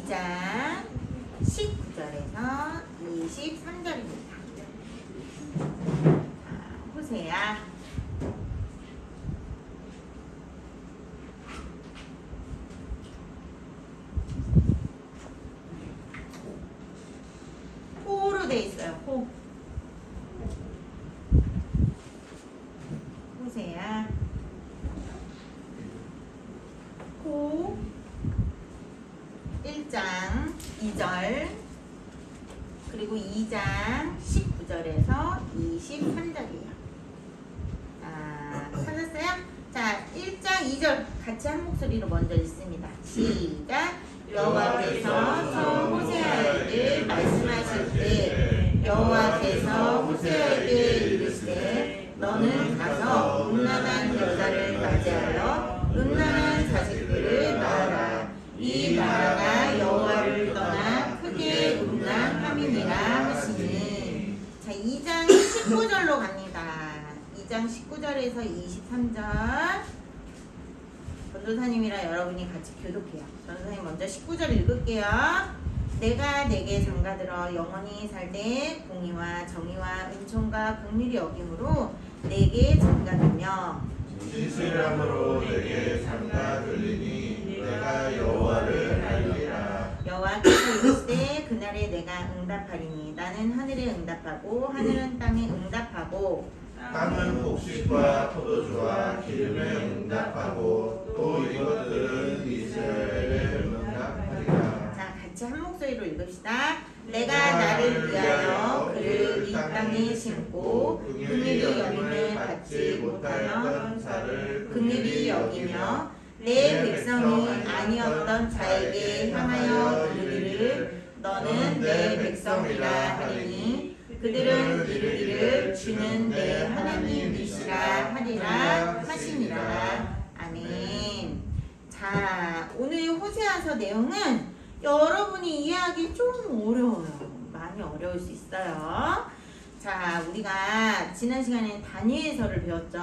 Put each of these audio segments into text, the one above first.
2장 19절에서 23절입니다. 호세아 호로 돼 있어요. 호. 호세아 호 1장 2절 그리고 2장 19절에서 23절이에요. 찾았어요? 자, 1장 2절 같이 한 목소리로 먼저 읽습니다. 시작! 여호와께서 저 호세아에게 말씀하실 때 여호와께서 호세아에게 이르시되 너는 가서 음란한 여자를 맞이하여 음란한 자식들을 낳아라. 이 나라가 여호와를 떠나 크게 음란함이니라 하시니. 자, 2장 19절로 갑니다. 2장 19절에서 23절 전도사님이랑 여러분이 같이 교독해요. 전도사님 먼저 19절 읽을게요. 내가 내게 장가들어 영원히 살되 공의와 정의와 은총과 긍휼이 여김으로 내게 장가들며 진실함으로 내게 장가들리니 내가 여호와를 알리라. 여호와께서 이르시되 그날에 내가 응답하리니 나는 하늘에 응답하고 하늘은 땅에 응답하고 땅은 곡식과 포도주와 기름에 응답하고 또 이것들은 이스라엘에 응답하리라. 자, 같이 한 목소리로 읽읍시다. 내가 나를 위하여 그를 이 땅에 심고 긍휼히 여김을 받지 못하여 긍휼히 여기며 내 백성이 아니었던 자에게 향하여 이르기를 너는 내 백성이라 하리니 그들은 이르기를 주는 내 하나님이시라 하리라 하시니라. 아멘. 자, 오늘 호세아서 내용은 여러분이 이해하기 좀 어려워요. 많이 어려울 수 있어요. 자, 우리가 지난 시간에 다니엘서를 배웠죠.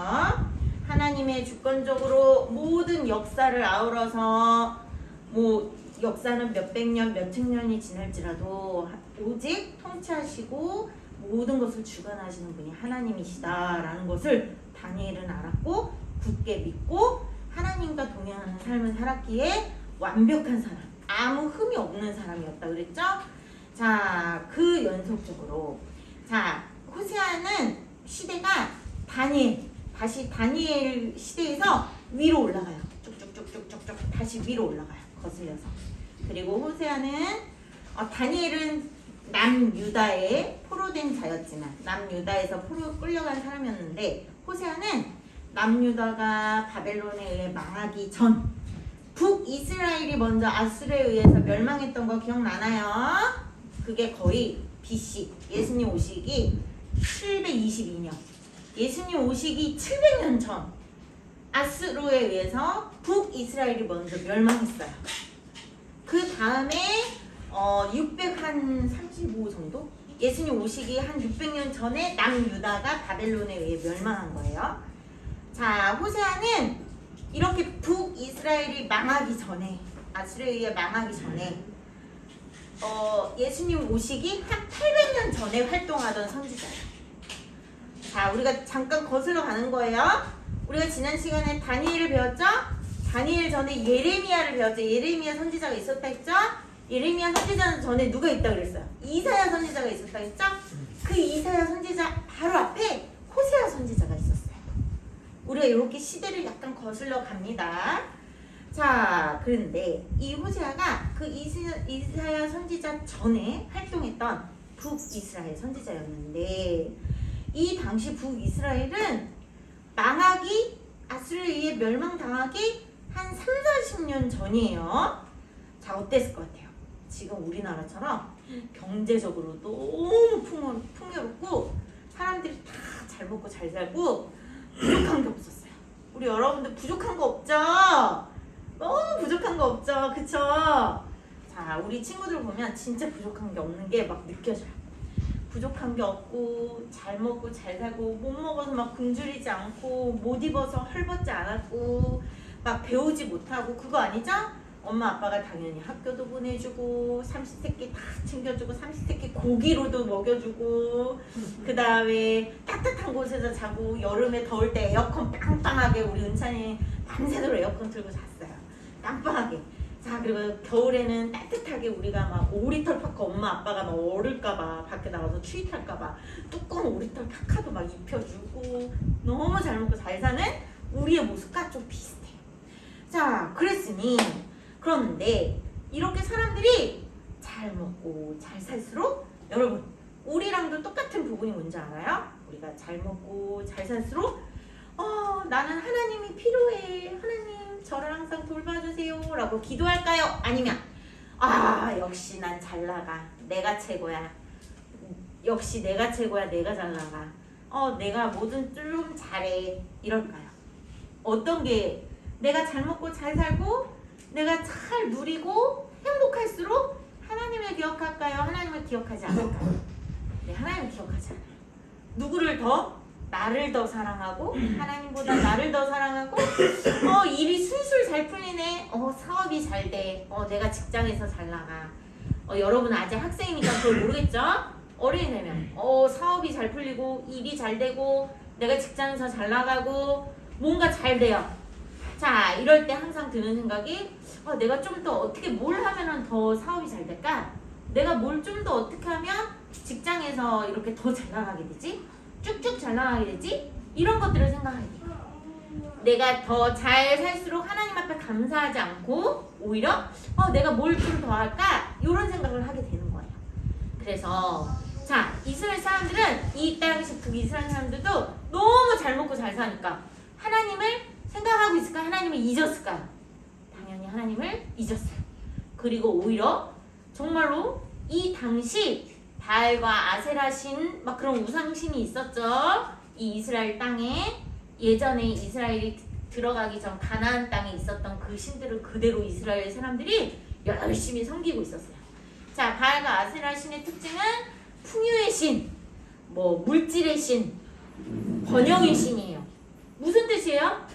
하나님의 주권적으로 모든 역사를 아우러서 역사는 몇백 년, 몇천 년이 지날지라도 오직 통치하시고 모든 것을 주관하시는 분이 하나님이시다라는 것을 다니엘은 알았고 굳게 믿고 하나님과 동행하는 삶을 살았기에 완벽한 사람, 아무 흠이 없는 사람이었다 그랬죠? 자, 그 연속적으로 자, 호세아는 시대가 다시 다니엘 시대에서 위로 올라가요. 쭉쭉쭉쭉쭉 다시 위로 올라가요. 거슬려서. 그리고 호세아는 다니엘은 남유다의 포로된 자였지만 남유다에서 포로 끌려간 사람이었는데 호세아는 남유다가 바벨론에 의해 망하기 전 북이스라엘이 먼저 아수르에 의해서 멸망했던 거 기억나나요? 그게 거의 BC 예수님 오시기 722년 예수님 오시기 700년 전 아수르에 의해서 북이스라엘이 먼저 멸망했어요. 그 다음에 635 정도? 예수님 오시기 한 600년 전에 남유다가 바벨론에 의해 멸망한 거예요. 자, 호세아는 이렇게 북이스라엘이 망하기 전에 아수르에 의해 망하기 전에 예수님 오시기 한 800년 전에 활동하던 선지자예요. 자, 우리가 잠깐 거슬러 가는 거예요. 우리가 지난 시간에 다니엘을 배웠죠? 다니엘 전에 예레미야를 배웠죠. 예레미야 선지자가 있었다 했죠? 예레미야 선지자는 전에 누가 있다 그랬어요? 이사야 선지자가 있었다 했죠? 그 이사야 선지자 바로 앞에 호세아 선지자가 있었어요. 우리가 이렇게 시대를 약간 거슬러 갑니다. 자, 그런데 이 호세아가 그 이사야 선지자 전에 활동했던 북이스라엘 선지자였는데 이 당시 북이스라엘은 망하기, 아수르에 의해 멸망당하기 한 30-40년 전이에요. 자, 어땠을 것 같아요? 지금 우리나라처럼 경제적으로 너무 풍요롭고 사람들이 다 잘 먹고 잘 살고 부족한 게 없었어요. 우리 여러분들 부족한 거 없죠? 너무 부족한 거 없죠? 그쵸? 자, 우리 친구들 보면 진짜 부족한 게 없는 게 막 느껴져요. 부족한 게 없고 잘 먹고 잘 살고 못 먹어서 막 굶주리지 않고 못 입어서 헐벗지 않았고 막 배우지 못하고 그거 아니죠? 엄마 아빠가 당연히 학교도 보내주고 삼시세끼 다 챙겨주고 삼시세끼 고기로도 먹여주고 그 다음에 따뜻한 곳에서 자고 여름에 더울 때 에어컨 빵빵하게 우리 은찬이 밤새도록 에어컨 틀고 잤어요. 빵빵하게. 자 그리고 겨울에는 따뜻하게 우리가 막 오리털 파카 엄마 아빠가 막 얼을까봐 밖에 나가서 추위 탈까봐 뚜껑 오리털 파카도 막 입혀주고 너무 잘 먹고 잘 사는 우리의 모습과 좀 비슷해요. 자 그랬으니 그런데 이렇게 사람들이 잘 먹고 잘 살수록 여러분 우리랑도 똑같은 부분이 뭔지 알아요? 우리가 잘 먹고 잘 살수록 나는 하나님이 필요해. 하나님 저를 항상 돌봐주세요 라고 기도할까요? 아니면 역시 난 잘 나가. 내가 최고야. 역시 내가 최고야. 내가 잘 나가. 내가 뭐든 좀 잘해. 이럴까요? 어떤 게 내가 잘 먹고 잘 살고 내가 잘 누리고 행복할수록 하나님을 기억할까요? 하나님을 기억하지 않을까요? 네, 하나님을 기억하지 않아요. 누구를 더? 나를 더 사랑하고 하나님보다 나를 더 사랑하고 일이 술술 잘 풀리네. 사업이 잘 돼. 내가 직장에서 잘 나가. 여러분 아직 학생이니까 그걸 모르겠죠? 어른이 되면 사업이 잘 풀리고 일이 잘 되고 내가 직장에서 잘 나가고 뭔가 잘 돼요. 자 이럴 때 항상 드는 생각이 내가 좀 더 어떻게 뭘 하면 더 사업이 잘 될까? 내가 뭘 좀 더 어떻게 하면 직장에서 이렇게 더 잘 나가게 되지? 쭉쭉 잘 나가게 되지? 이런 것들을 생각하게 돼요. 내가 더 잘 살수록 하나님 앞에 감사하지 않고 오히려 내가 뭘 좀 더 할까? 이런 생각을 하게 되는 거예요. 그래서 자 이스라엘 사람들은 이 당시 북이스라엘 사람들도 너무 잘 먹고 잘 사니까 하나님을 생각하고 있을까? 하나님을 잊었을까? 당연히 하나님을 잊었어요. 그리고 오히려 정말로 이 당시 바알과 아세라 신 막 그런 우상신이 있었죠. 이 이스라엘 땅에 예전에 이스라엘이 들어가기 전 가나안 땅에 있었던 그 신들을 그대로 이스라엘 사람들이 열심히 섬기고 있었어요. 자 바알과 아세라 신의 특징은 풍요의 신, 물질의 신, 번영의 신이에요. 무슨 뜻이에요?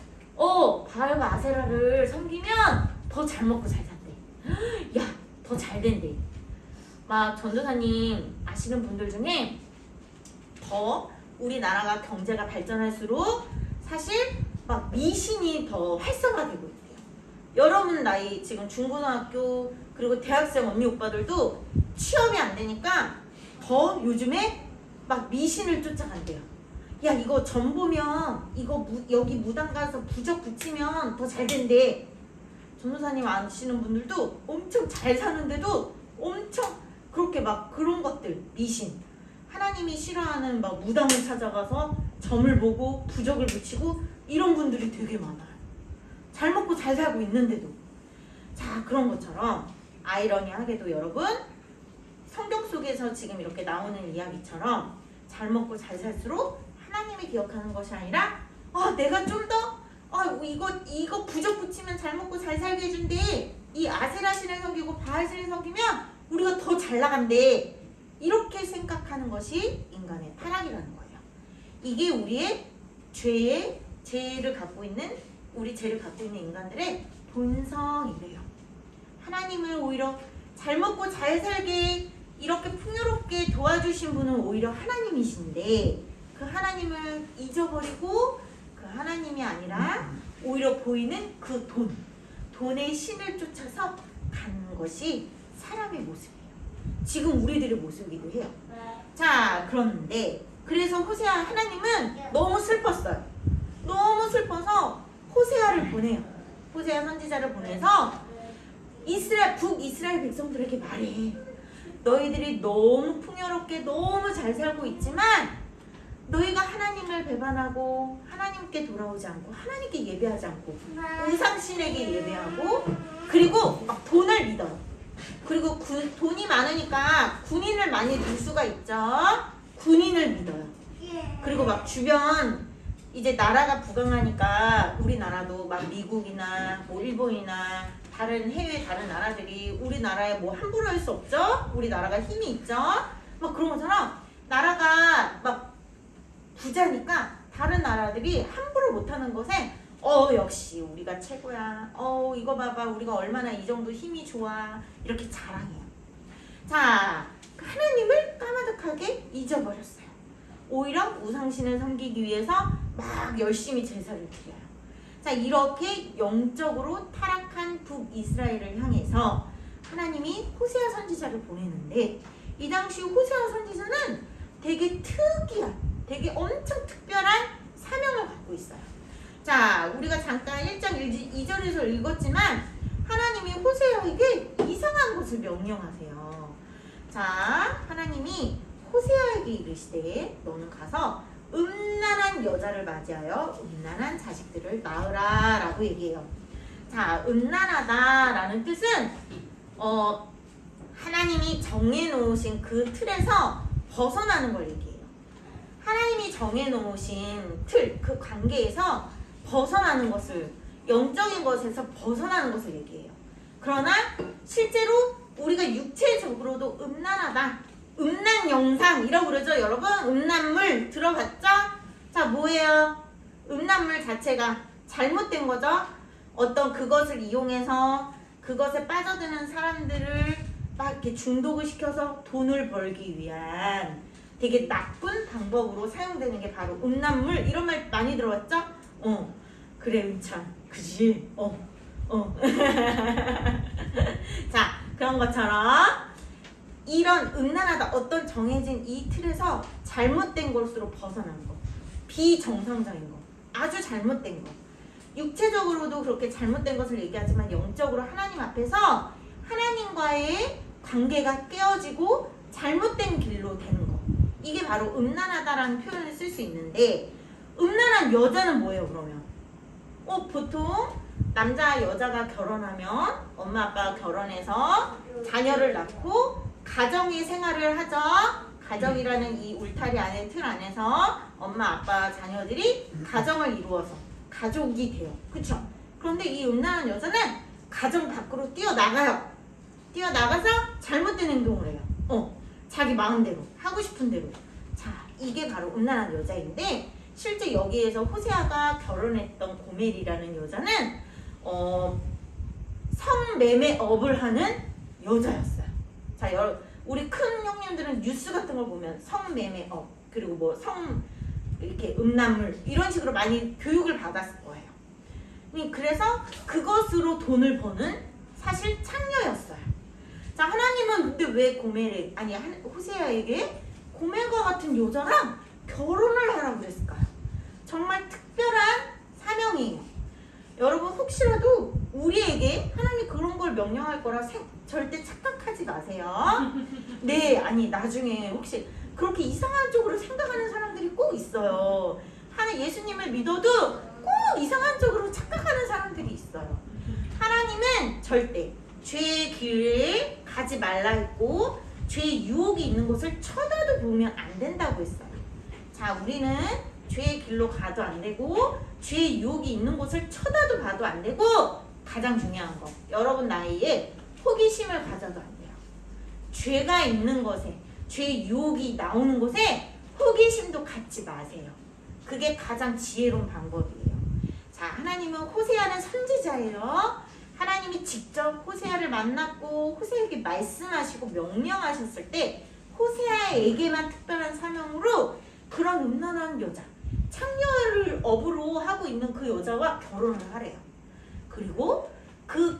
바알과 아세라를 섬기면 더 잘 먹고 잘 산대. 야, 더 잘 된대. 막 전도사님 아시는 분들 중에 더 우리나라가 경제가 발전할수록 사실 막 미신이 더 활성화되고 있대요. 여러분 나이 지금 중고등학교 그리고 대학생 언니 오빠들도 취업이 안 되니까 더 요즘에 막 미신을 쫓아간대요. 야 이거 점 보면 이거 여기 무당 가서 부적 붙이면 더 잘 된대. 전도사님 아시는 분들도 엄청 잘 사는데도 엄청 그렇게 막 그런 것들 미신 하나님이 싫어하는 막 무당을 찾아가서 점을 보고 부적을 붙이고 이런 분들이 되게 많아요. 잘 먹고 잘 살고 있는데도. 자 그런 것처럼 아이러니하게도 여러분 성경 속에서 지금 이렇게 나오는 이야기처럼 잘 먹고 잘 살수록 하나님이 기억하는 것이 아니라 내가 좀 더 이거 부적 붙이면 잘 먹고 잘 살게 해준대. 이 아세라 신을 섬기고 바알 신을 섬기면 우리가 더 잘 나간대. 이렇게 생각하는 것이 인간의 타락이라는 거예요. 이게 우리의 죄를 갖고 있는 우리 죄를 갖고 있는 인간들의 본성이래요. 하나님을 오히려 잘 먹고 잘 살게 이렇게 풍요롭게 도와주신 분은 오히려 하나님이신데 그 하나님을 잊어버리고 그 하나님이 아니라 오히려 보이는 그 돈의 신을 쫓아서 가는 것이 사람의 모습이에요. 지금 우리들의 모습이기도 해요. 자 그런데 그래서 호세아 하나님은 너무 슬펐어요. 너무 슬퍼서 호세아를 보내요. 호세아 선지자를 보내서 북이스라엘 백성들에게 말해. 너희들이 너무 풍요롭게 너무 잘 살고 있지만 너희가 하나님을 배반하고 하나님께 돌아오지 않고 하나님께 예배하지 않고 우상신에게 예배하고 그리고 막 돈을 믿어요. 그리고 돈이 많으니까 군인을 많이 둘 수가 있죠. 군인을 믿어요. 그리고 막 주변 이제 나라가 부강하니까 우리나라도 막 미국이나 뭐 일본이나 다른 해외 다른 나라들이 우리나라에 뭐 함부로 할 수 없죠. 우리나라가 힘이 있죠. 막 그런 것처럼 나라가 막 부자니까 다른 나라들이 함부로 못하는 것에 역시 우리가 최고야. 이거 봐봐. 우리가 얼마나 이 정도 힘이 좋아. 이렇게 자랑해요. 자, 하나님을 까마득하게 잊어버렸어요. 오히려 우상신을 섬기기 위해서 막 열심히 제사를 드려요. 자, 이렇게 영적으로 타락한 북이스라엘을 향해서 하나님이 호세아 선지자를 보내는데, 이 당시 호세아 선지자는 되게 특이한, 되게 엄청 특별한 사명을 갖고 있어요. 자, 우리가 잠깐 1장 2절에서 읽었지만 하나님이 호세아에게 이상한 것을 명령하세요. 자, 하나님이 호세아에게 이르시되 너는 가서 음란한 여자를 맞이하여 음란한 자식들을 낳으라 라고 얘기해요. 자, 음란하다라는 뜻은 하나님이 정해놓으신 그 틀에서 벗어나는 걸 얘기해요. 하나님이 정해놓으신 틀, 그 관계에서 벗어나는 것을, 영적인 것에서 벗어나는 것을 얘기해요. 그러나 실제로 우리가 육체적으로도 음란하다, 음란 영상이라고 그러죠. 여러분, 음란물 들어봤죠? 자, 뭐예요? 음란물 자체가 잘못된 거죠. 어떤 그것을 이용해서 그것에 빠져드는 사람들을 막 이렇게 중독을 시켜서 돈을 벌기 위한 되게 나쁜 방법으로 사용되는 게 바로 음란물. 이런 말 많이 들어봤죠? 그래, 은찬. 그지? 자, 그런 것처럼 이런 음란하다, 어떤 정해진 이 틀에서 잘못된 것으로 벗어난 거, 비정상적인 거, 아주 잘못된 거. 육체적으로도 그렇게 잘못된 것을 얘기하지만 영적으로 하나님 앞에서 하나님과의 관계가 깨어지고 잘못된 길로 되는 거. 이게 바로 음란하다라는 표현을 쓸 수 있는데, 음란한 여자는 뭐예요, 그러면? 보통 남자 여자가 결혼하면 엄마 아빠가 결혼해서 자녀를 낳고 가정의 생활을 하죠. 가정이라는 이 울타리 안에, 틀 안에서 엄마 아빠 자녀들이 가정을 이루어서 가족이 돼요. 그쵸? 그런데 이 음란한 여자는 가정 밖으로 뛰어나가요. 뛰어나가서 잘못된 행동을 해요. 자기 마음대로, 하고 싶은 대로. 자, 이게 바로 음란한 여자인데, 실제 여기에서 호세아가 결혼했던 고멜이라는 여자는 성매매업을 하는 여자였어요. 자, 우리 큰 형님들은 뉴스 같은 걸 보면 성매매업, 그리고 뭐 이렇게 음란물 이런 식으로 많이 교육을 받았을 거예요. 그래서 그것으로 돈을 버는 사실 창녀였어요. 자, 하나님은 근데 왜 호세아에게 고멜과 같은 여자랑 결혼을 하라고 그랬을까요? 정말 특별한 사명이에요. 여러분, 혹시라도 우리에게 하나님이 그런 걸 명령할 거라 절대 착각하지 마세요. 네, 아니 나중에 혹시 그렇게 이상한 쪽으로 생각하는 사람들이 꼭 있어요. 예수님을 믿어도 꼭 이상한 쪽으로 착각하는 사람들이 있어요. 하나님은 절대 죄의 길을 가지 말라 했고, 죄의 유혹이 있는 곳을 쳐다도 보면 안 된다고 했어요. 자, 우리는 죄의 길로 가도 안 되고, 죄의 유혹이 있는 곳을 쳐다도 봐도 안 되고, 가장 중요한 거, 여러분 나이에 호기심을 가져도 안 돼요. 죄가 있는 것에, 죄의 유혹이 나오는 곳에 호기심도 갖지 마세요. 그게 가장 지혜로운 방법이에요. 자, 하나님은 호세아는 선지자예요. 하나님이 직접 호세아를 만났고 호세아에게 말씀하시고 명령하셨을 때 호세아에게만 특별한 사명으로 그런 음란한 여자, 창녀를 업으로 하고 있는 그 여자와 결혼을 하래요. 그리고 그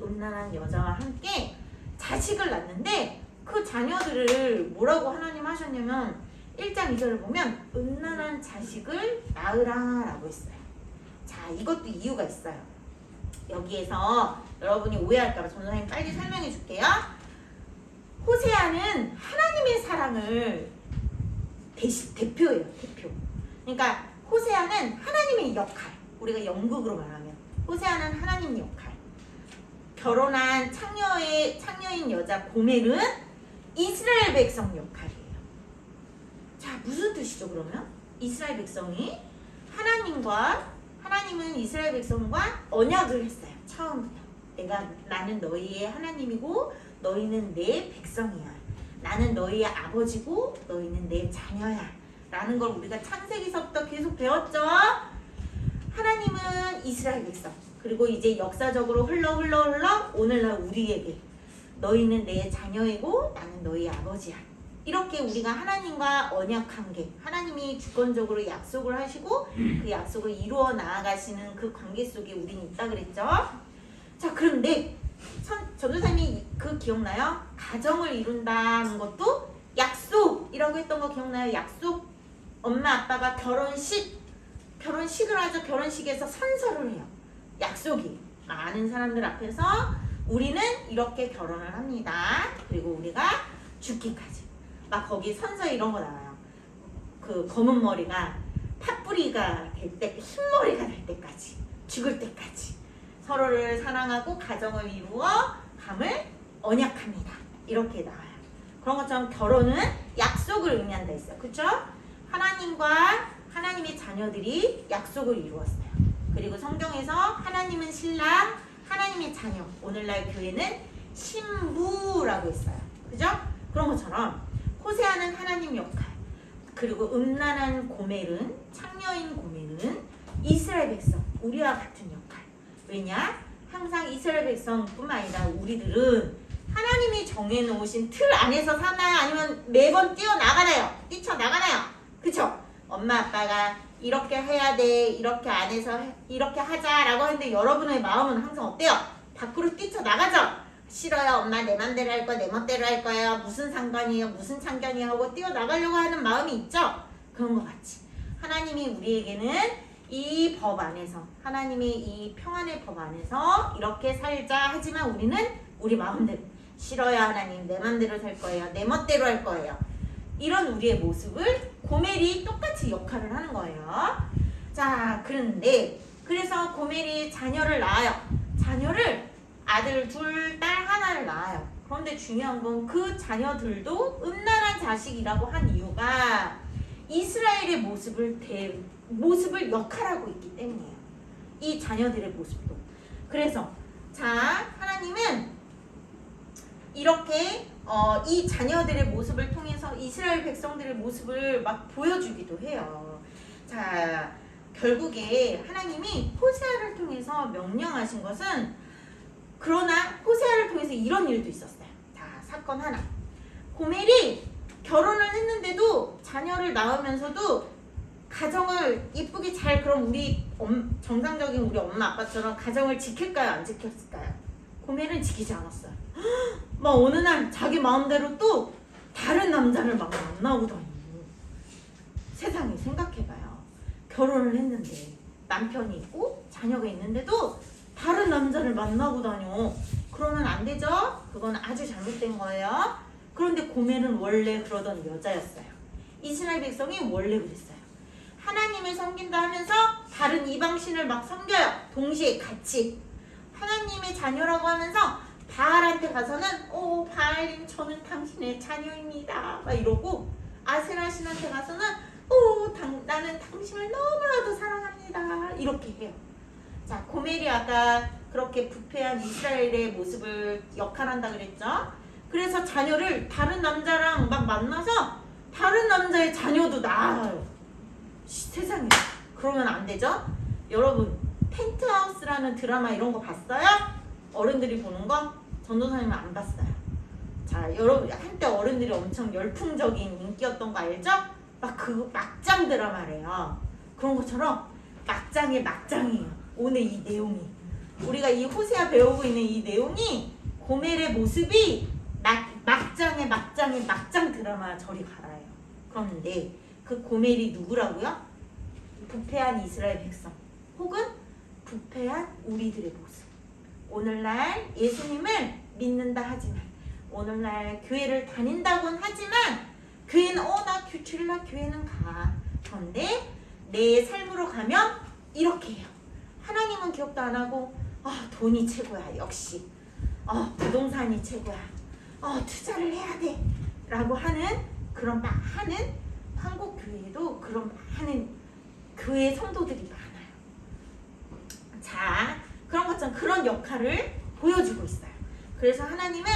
음란한 여자와 함께 자식을 낳는데, 그 자녀들을 뭐라고 하나님 하셨냐면 1장 2절을 보면 음란한 자식을 낳으라 라고 했어요. 자, 이것도 이유가 있어요. 여기에서 여러분이 오해할까봐 전도사님 빨리 설명해 줄게요. 호세아는 하나님의 사랑을 대표예요. 대표. 그러니까 호세아는 하나님의 역할, 우리가 영국으로 말하면 호세아는 하나님 역할, 결혼한 창녀인 여자 고멜은 이스라엘 백성 역할이에요. 자, 무슨 뜻이죠 그러면? 이스라엘 백성이 하나님은 이스라엘 백성과 언약을 했어요. 처음부터 나는 너희의 하나님이고 너희는 내 백성이야. 나는 너희의 아버지고 너희는 내 자녀야 라는 걸 우리가 창세기서부터 계속 배웠죠. 하나님은 이스라엘 백성, 그리고 이제 역사적으로 흘러 오늘날 우리에게 너희는 내 자녀이고 나는 너희 아버지야. 이렇게 우리가 하나님과 언약한 게, 하나님이 주권적으로 약속을 하시고 그 약속을 이루어 나아가시는 그 관계 속에 우린 있다 그랬죠. 자, 그런데 전도사님이 그 기억나요? 가정을 이룬다는 것도 약속이라고 했던 거 기억나요? 약속. 엄마 아빠가 결혼식을 하죠. 결혼식에서 선서를 해요. 약속이. 많은 사람들 앞에서 우리는 이렇게 결혼을 합니다. 그리고 우리가 죽기까지. 막 거기 선서 이런 거 나와요. 그 검은 머리가 팥뿌리가 될 때, 흰머리가 될 때까지, 죽을 때까지 서로를 사랑하고 가정을 이루어 감을 언약합니다. 이렇게 나와요. 그런 것처럼 결혼은 약속을 의미한다 했어요. 그쵸? 하나님과 하나님의 자녀들이 약속을 이루었어요. 그리고 성경에서 하나님은 신랑, 하나님의 자녀, 오늘날 교회는 신부라고 했어요. 그죠? 그런 것처럼 호세아는 하나님 역할, 그리고 음란한 고멜은, 창녀인 고멜은 이스라엘 백성, 우리와 같은 역할. 왜냐? 항상 이스라엘 백성뿐만 아니라 우리들은 하나님이 정해놓으신 틀 안에서 사나요? 아니면 매번 뛰어나가나요? 뛰쳐나가나요? 그쵸? 엄마 아빠가 이렇게 해야 돼, 이렇게 안에서 이렇게 하자라고 하는데 여러분의 마음은 항상 어때요? 밖으로 뛰쳐나가죠? 싫어요. 엄마 내 맘대로 할 거야. 내 멋대로 할 거야. 무슨 상관이에요. 무슨 참견이에요 하고 뛰어나가려고 하는 마음이 있죠? 그런 것 같이 하나님이 우리에게는 이 법 안에서, 하나님의 이 평안의 법 안에서 이렇게 살자 하지만 우리는 우리 마음대로, 싫어요 하나님, 내 맘대로 살 거예요. 내 멋대로 할 거예요. 이런 우리의 모습을 고멜이 똑같이 역할을 하는 거예요. 자, 그런데 그래서 고멜이 자녀를 낳아요. 자녀를 아들 둘, 딸 하나를 낳아요. 그런데 중요한 건 그 자녀들도 음란한 자식이라고 한 이유가 이스라엘의 모습을 역할하고 있기 때문이에요. 이 자녀들의 모습도. 그래서 자, 하나님은 이렇게 이 자녀들의 모습을 통해서 이스라엘 백성들의 모습을 막 보여주기도 해요. 자, 결국에 하나님이 호세아를 통해서 명령하신 것은, 그러나 호세아를 통해서 이런 일도 있었어요. 자, 사건 하나. 고멜이 결혼을 했는데도 자녀를 낳으면서도 가정을 이쁘게 잘, 그럼 우리 정상적인 우리 엄마 아빠처럼 가정을 지킬까요? 안 지켰을까요? 고멜은 지키지 않았어요. 막 어느 날 자기 마음대로 또 다른 남자를 막 만나고 다니고. 세상에 생각해봐요. 결혼을 했는데 남편이 있고 자녀가 있는데도 다른 남자를 만나고 다녀. 그러면 안 되죠? 그건 아주 잘못된 거예요. 그런데 고멜은 원래 그러던 여자였어요. 이스라엘 백성이 원래 그랬어요. 하나님을 섬긴다 하면서 다른 이방신을 막 섬겨요. 동시에 같이. 하나님의 자녀라고 하면서 바알한테 가서는 바알님 저는 당신의 자녀입니다 막 이러고, 아세라 신한테 가서는 나는 당신을 너무나도 사랑합니다 이렇게 해요. 자, 고멜이 아까 그렇게 부패한 이스라엘의 모습을 역할한다 그랬죠. 그래서 자녀를 다른 남자랑 막 만나서 다른 남자의 자녀도 낳아요. 세상에, 그러면 안 되죠. 여러분, 펜트하우스라는 드라마 이런 거 봤어요? 어른들이 보는 거? 전도사님은 안 봤어요. 자, 여러분, 한때 어른들이 엄청 열풍적인 인기였던 거 알죠? 막 그 막장 드라마래요. 그런 것처럼 막장의 막장이에요. 오늘 이 내용이, 우리가 이 호세아 배우고 있는 이 내용이 고멜의 모습이 막장의 막장 드라마 저리 가라요. 그런데 그 고멜이 누구라고요? 부패한 이스라엘 백성, 혹은 부패한 우리들의 모습. 오늘날 예수님을 믿는다 하지만, 오늘날 교회를 다닌다곤 하지만, 교회는 나 주일날 교회는 가. 그런데 내 삶으로 가면 이렇게 해요. 하나님은 기억도 안 하고, 돈이 최고야 역시, 부동산이 최고야, 투자를 해야 돼 라고 하는, 그런 막 하는 한국 교회에도 그런 많은 교회 성도들이 많아요. 자, 그런 것처럼 그런 역할을 보여주고 있어요. 그래서 하나님은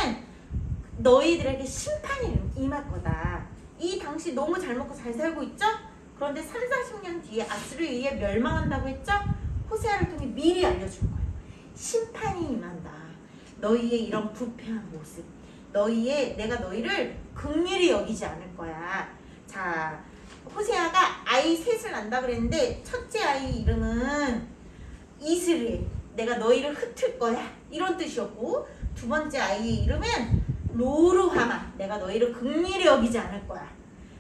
너희들에게 심판이 임할 거다. 이 당시 너무 잘 먹고 잘 살고 있죠? 그런데 30-40년 뒤에 아수르에 의해 멸망한다고 했죠? 호세아를 통해 미리 알려준 거예요. 심판이 임한다. 너희의 이런 부패한 모습, 내가 너희를 긍휼히 여기지 않을 거야. 자, 호세아가 아이 셋을 낳는다 그랬는데 첫째 아이 이름은 이스라엘, 내가 너희를 흩을 거야, 이런 뜻이었고, 두 번째 아이의 이름은 로르하마, 내가 너희를 긍휼히 여기지 않을 거야.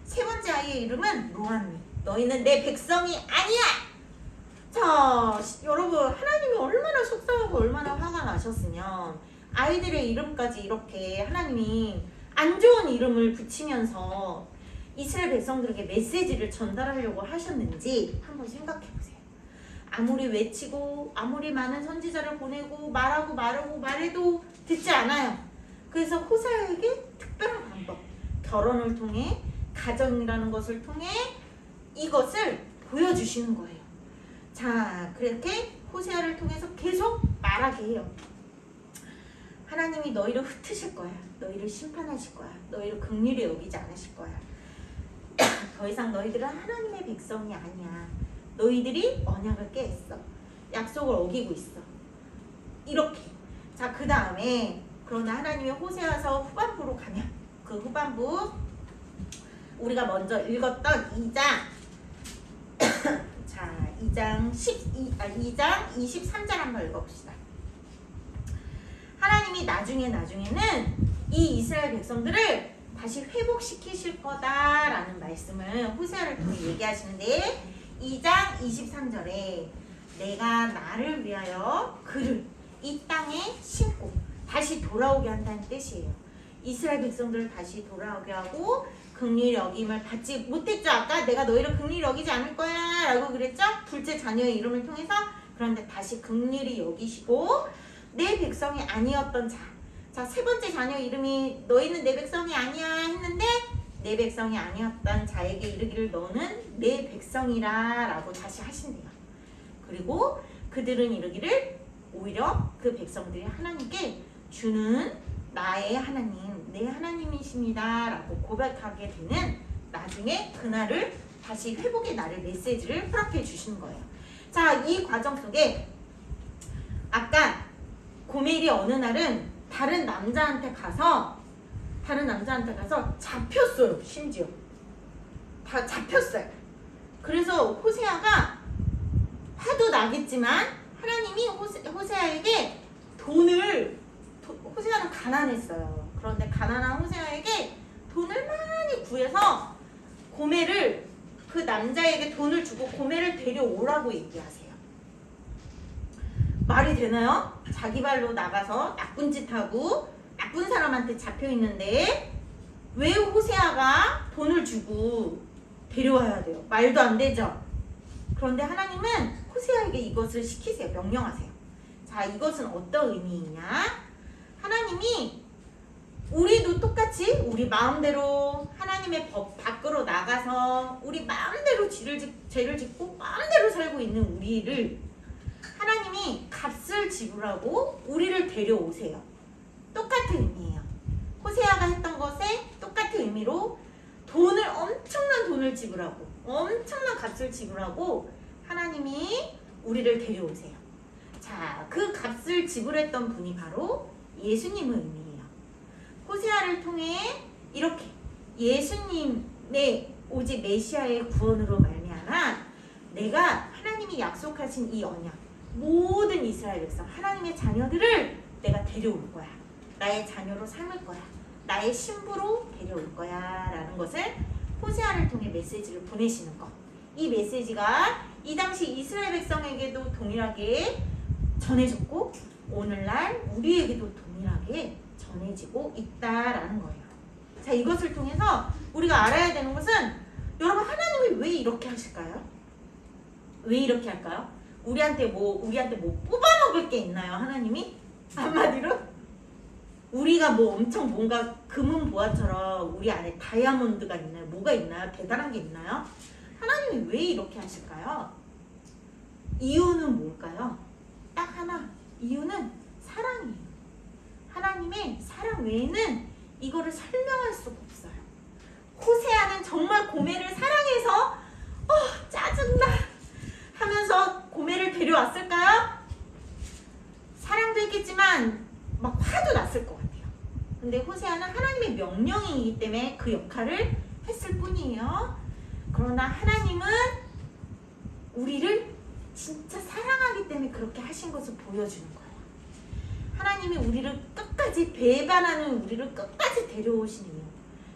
세 번째 아이의 이름은 로함미, 너희는 내 백성이 아니야. 자, 여러분, 하나님이 얼마나 속상하고 얼마나 화가 나셨으면 아이들의 이름까지 이렇게 하나님이 안 좋은 이름을 붙이면서 이스라엘 백성들에게 메시지를 전달하려고 하셨는지 한번 생각해 보세요. 아무리 외치고 아무리 많은 선지자를 보내고 말해도 듣지 않아요. 그래서 호세아에게 특별한 방법, 결혼을 통해, 가정이라는 것을 통해 이것을 보여주시는 거예요. 자, 그렇게 호세아를 통해서 계속 말하게 해요. 하나님이 너희를 흩으실 거야. 너희를 심판하실 거야. 너희를 긍휼히 여기지 않으실 거야. 더 이상 너희들은 하나님의 백성이 아니야. 너희들이 언약을 깨했어. 약속을 어기고 있어. 이렇게. 자, 그 다음에 그러나 하나님이 호세아서 후반부로 가면, 그 후반부 우리가 먼저 읽었던 2장 자, 2장 23절 한번 읽어봅시다. 하나님이 나중에는 이 이스라엘 백성들을 다시 회복시키실 거다라는 말씀을 호세아를 통해 얘기하시는데, 2장 23절에 내가 나를 위하여 그를 이 땅에 심고 다시 돌아오게 한다는 뜻이에요. 이스라엘 백성들을 다시 돌아오게 하고 긍휼히 여김을 받지 못했죠. 아까 내가 너희를 긍휼히 여기지 않을 거야 라고 그랬죠. 둘째 자녀의 이름을 통해서. 그런데 다시 긍휼히 여기시고 내 백성이 아니었던 자, 세 번째 자녀 이름이 너희는 내 백성이 아니야 했는데, 내 백성이 아니었던 자에게 이르기를 너는 내 백성이라 라고 다시 하신대요. 그리고 그들은 이르기를 오히려 그 백성들이 하나님께 주는 나의 하나님, 내 하나님이십니다 라고 고백하게 되는, 나중에 그날을 다시 회복의 날을 메시지를 허락해 주시는 거예요. 자, 이 과정 속에 아까 고멜이 어느 날은 다른 남자한테 가서 잡혔어요. 심지어 다 잡혔어요. 그래서 호세아가 화도 나겠지만 하나님이 호세아에게 호세아는 가난했어요. 그런데 가난한 호세아에게 돈을 많이 구해서 고멜을, 그 남자에게 돈을 주고 고멜을 데려오라고 얘기하세요. 말이 되나요? 자기 발로 나가서 나쁜 짓 하고 나쁜 사람한테 잡혀 있는데 왜 호세아가 돈을 주고 데려와야 돼요? 말도 안 되죠? 그런데 하나님은 호세아에게 이것을 시키세요. 명령하세요. 자, 이것은 어떤 의미이냐? 하나님이 우리도 똑같이 우리 마음대로 하나님의 법 밖으로 나가서 우리 마음대로 죄를 짓고 마음대로 살고 있는 우리를 하나님이 값을 지불하고 우리를 데려오세요. 똑같은 의미예요. 호세아가 했던 것에 똑같은 의미로 엄청난 돈을 지불하고 엄청난 값을 지불하고 하나님이 우리를 데려오세요. 자, 그 값을 지불했던 분이 바로 예수님의 의미예요. 호세아를 통해 이렇게 예수님의 오직 메시아의 구원으로 말미암아 내가 하나님이 약속하신 이 언약, 모든 이스라엘 백성, 하나님의 자녀들을 내가 데려올 거야. 나의 자녀로 삼을 거야. 나의 신부로 데려올 거야 라는 것을 호세아를 통해 메시지를 보내시는 것. 이 메시지가 이 당시 이스라엘 백성에게도 동일하게 전해졌고 오늘날 우리에게도 동일하게 전해지고 있다라는 거예요. 자, 이것을 통해서 우리가 알아야 되는 것은, 여러분, 하나님이 왜 이렇게 하실까요? 왜 이렇게 할까요? 우리한테 뭐 뽑아먹을 게 있나요? 하나님이? 한마디로? 우리가 뭐 엄청 뭔가 금은보화처럼 우리 안에 다이아몬드가 있나요? 뭐가 있나요? 대단한 게 있나요? 하나님이 왜 이렇게 하실까요? 이유는 뭘까요? 딱 하나. 이유는 사랑이에요. 하나님의 사랑 외에는 이거를 설명할 수가 없어요. 호세아는 정말 고멜을 사랑해서 짜증나 하면서 고멜을 고멜을 데려왔을까요? 사랑도 했겠지만 막 화도 났을 것 같아요. 근데 호세아는 하나님의 명령이기 때문에 그 역할을 했을 뿐이에요. 그러나 하나님은 우리를 진짜 사랑하기 때문에 그렇게 하신 것을 보여주는 거예요. 하나님이 우리를 끝까지 배반하는 우리를 끝까지 데려오시는 이유,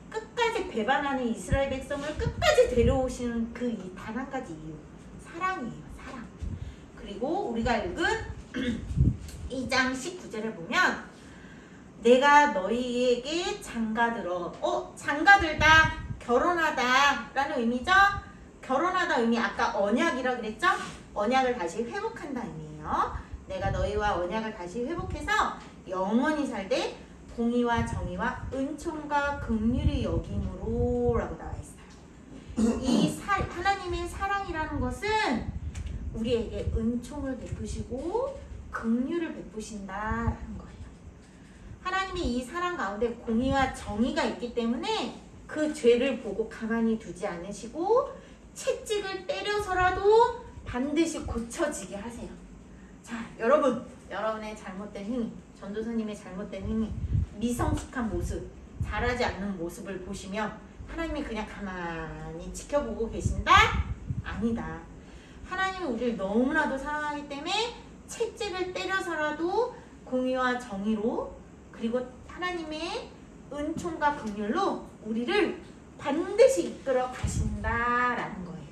끝까지 배반하는 이스라엘 백성을 끝까지 데려오시는 그 단 한 가지 이유, 사랑이에요. 사랑. 그리고 우리가 읽은 2장 19절에 보면 내가 너희에게 장가들어, 장가들다, 결혼하다 라는 의미죠. 결혼하다 의미 아까 언약이라고 그랬죠. 언약을 다시 회복한다 의미예요. 내가 너희와 언약을 다시 회복해서 영원히 살되 공의와 정의와 은총과 긍휼이 여김으로 라고 나와 있어요. 하나님의 사랑이라는 것은 우리에게 은총을 베푸시고 긍휼을 베푸신다라는 거예요. 하나님이 이 사랑 가운데 공의와 정의가 있기 때문에 그 죄를 보고 가만히 두지 않으시고 채찍을 때려서라도 반드시 고쳐지게 하세요. 자, 여러분의 잘못된 행위, 전도사님의 잘못된 행위, 미성숙한 모습, 잘하지 않는 모습을 보시면 하나님이 그냥 가만히 지켜보고 계신다? 아니다. 하나님이 우리를 너무나도 사랑하기 때문에 채찍을 때려서라도 공의와 정의로, 그리고 하나님의 은총과 긍휼로 우리를 반드시 이끌어 가신다라는 거예요.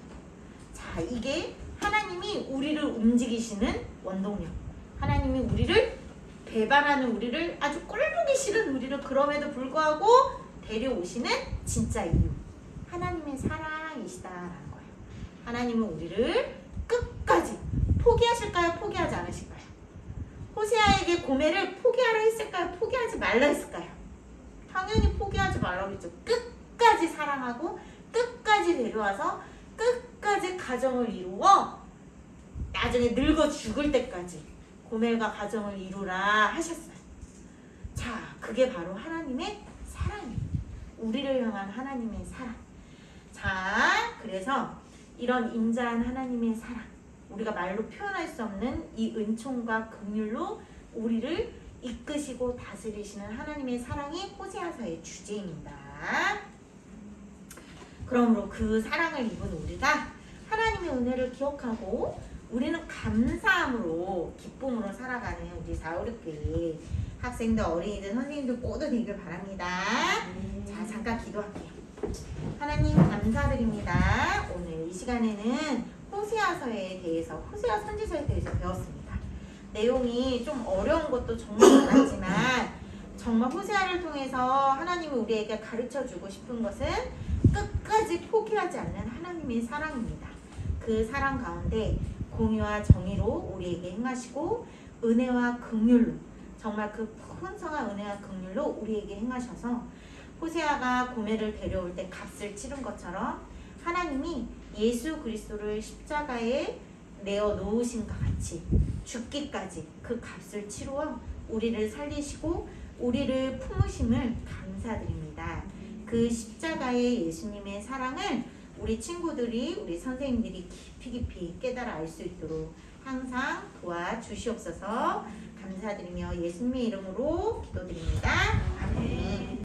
자, 이게 하나님이 우리를 움직이시는 원동력. 하나님이 우리를 배반하는 우리를, 아주 꼴보기 싫은 우리를 그럼에도 불구하고 데려오시는 진짜 이유. 하나님의 사랑이시다라는 거예요. 하나님은 우리를 끝까지 포기하실까요? 포기하지 않으실까요? 호세아에게 고멜을 포기하라 했을까요? 포기하지 말라 했을까요? 당연히 포기하지 말라고 했죠. 끝까지 사랑하고 끝까지 데려와서 끝까지 가정을 이루어 나중에 늙어 죽을 때까지 고멜과 가정을 이루라 하셨어요. 자, 그게 바로 하나님의 사랑이에요. 우리를 향한 하나님의 사랑. 자, 그래서 이런 인자한 하나님의 사랑, 우리가 말로 표현할 수 없는 이 은총과 긍휼로 우리를 이끄시고 다스리시는 하나님의 사랑이 호세아서의 주제입니다. 그러므로 그 사랑을 입은 우리가 하나님의 은혜를 기억하고 우리는 감사함으로 기쁨으로 살아가는 우리 456교회 학생들, 어린이들, 선생님들 모두 되길 바랍니다. 자, 잠깐 기도할게요. 하나님 감사드립니다. 오늘 이 시간에는 호세아서에 대해서, 호세아 선지서에 대해서 배웠습니다. 내용이 좀 어려운 것도 정말 많았지만 정말 호세아를 통해서 하나님이 우리에게 가르쳐주고 싶은 것은 끝까지 포기하지 않는 하나님의 사랑입니다. 그 사랑 가운데 공의와 정의로 우리에게 행하시고 은혜와 긍휼로, 정말 그 풍성한 은혜와 긍휼로 우리에게 행하셔서 호세아가 고멜을 데려올 때 값을 치른 것처럼 하나님이 예수 그리스도를 십자가에 내어 놓으신과 같이 죽기까지 그 값을 치루어 우리를 살리시고 우리를 품으심을 감사드립니다. 그 십자가의 예수님의 사랑을 우리 친구들이, 우리 선생님들이 깊이 깨달아 알 수 있도록 항상 도와주시옵소서. 감사드리며 예수님의 이름으로 기도드립니다. 아멘.